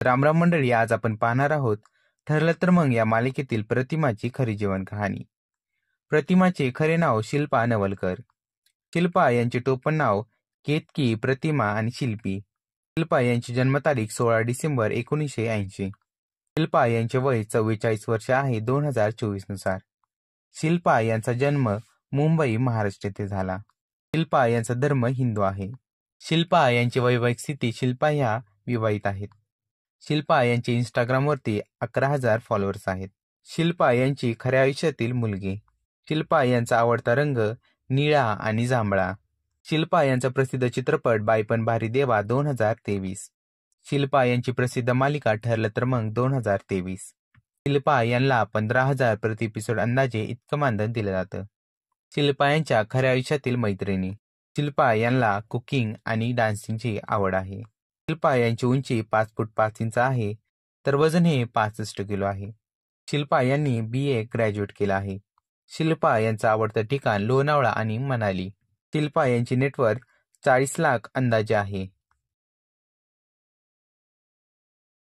रामराम मंडळी, आज आपण पाहणार आहोत ठरलं तर मग या मालिकेतील प्रतिमाची खरी जीवन कहाणी. प्रतिमाचे खरे नाव शिल्पा नवलकर. शिल्पा यांचे टोपण नाव केतकी, प्रतिमा आणि शिल्पी. शिल्पा यांची जन्मतारीख 16 डिसेंबर 1980. शिल्पा यांचे वय 44 वर्ष आहे 2024 नुसार. शिल्पा यांचा जन्म मुंबई, महाराष्ट्र येथे झाला. शिल्पा यांचा धर्म हिंदू आहे. शिल्पा यांची वैवाहिक स्थिती. शिल्पा ह्या विवाहित आहेत. शिल्पा यांचे इंस्टाग्रामवरती 11,000 फॉलोअर्स आहेत. शिल्पा यांची खऱ्या आयुष्यातील मुलगी. शिल्पा यांचा आवडता रंग निळा आणि जांभळा. शिल्पा यांचा प्रसिद्ध चित्रपट बाईपण भारी देवा 2023. शिल्पा यांची प्रसिद्ध मालिका ठरलं तर मग 2023. शिल्पा यांना 15,000 प्रति एपिसोड अंदाजे इतकं मानधन दिलं जातं. शिल्पा यांच्या खऱ्या आयुष्यातील मैत्रिणी. शिल्पा यांना कुकिंग आणि डान्सिंगची आवड आहे. शिल्पा यांची उंची 5 फूट 5 इंच आहे, तर वजन हे 65 किलो आहे. शिल्पा यांनी BA ग्रॅज्युएट केलं आहे. शिल्पा यांचं आवडतं ठिकाण लोणावळा आणि मनाली. शिल्पा यांची नेटवर्थ 40 लाख अंदाजे आहे.